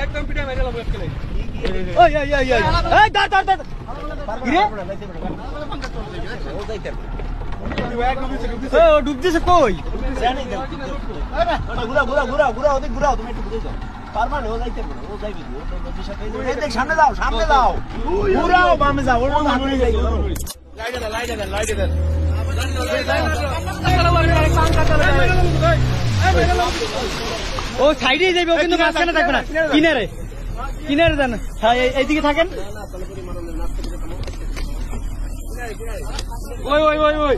একদম পিঠা মেরে গেলাম আজকে। ওই ওই ওই ওই এই দাঁড় দাঁড় দাঁড় ও ডুব দিছে কই ঘুরা ঘুরা ঘুরা ঘুরা ওদিক ঘুরাও তুমি একটু ঘুরে যাও পারমানে ও যাইতে পারে ও যাইবে এই দেখ সামনে দাও ঘুরাও বামে যাও ওর মনে যাই লাইটে দেন ও সাইডে যাইবে ও কিন্তু মাঝখানে থাকবে না কিনারে যান হ্যাঁ এইদিকে থাকেন ওই ওই ওই ওই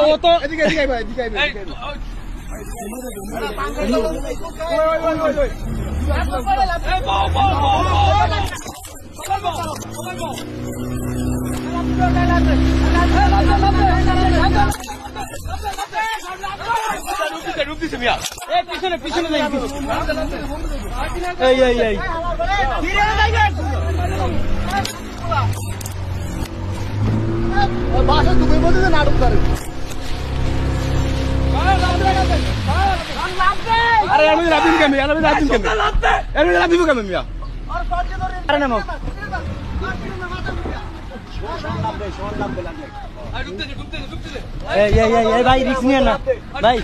ও তো পিছনে পিছনে এই এই এই বাসা তুমি বলতে নাটক করে আরে আমি রাবিন কেমন মিয়া আরে নামো এই এই এই ভাই রিস্ক নিয়ে না ভাই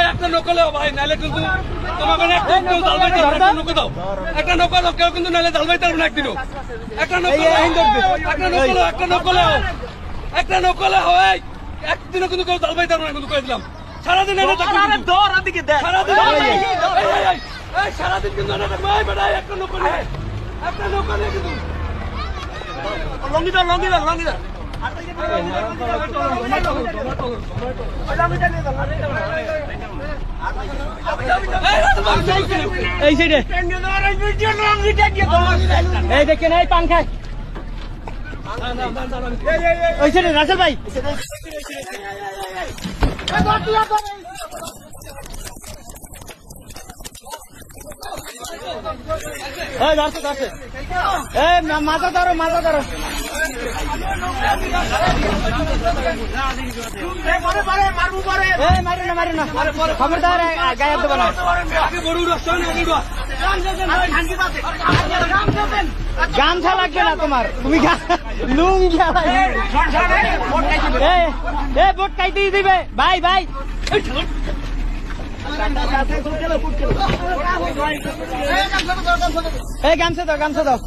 একটা নৌকা লো ভাই, নাহলে কিন্তু তোমাকে একটা নৌকা দাও, কেউ কিন্তু নাহলে জাল বাইতে পারবে না একদিনও। একটা নৌকা একদিনও কিন্তু কেউ জাল বাইতে পারবে না, কিন্তু করে দিলাম। সারাদিন সারাদিন কিন্তু একটা নৌকা নিয়ে কিন্তু লঙ্গিদার এই সাইডে এই দেখেন এই পান খায় ওই সাইডে রাসেল ভাই মাথা ধরো মারি না খবরদার গায়ে দেবো না গামছা লাগবে না তোমার, তুমি লুঙ্গি বোট কাইতেই দিবে ভাই গামছা দাও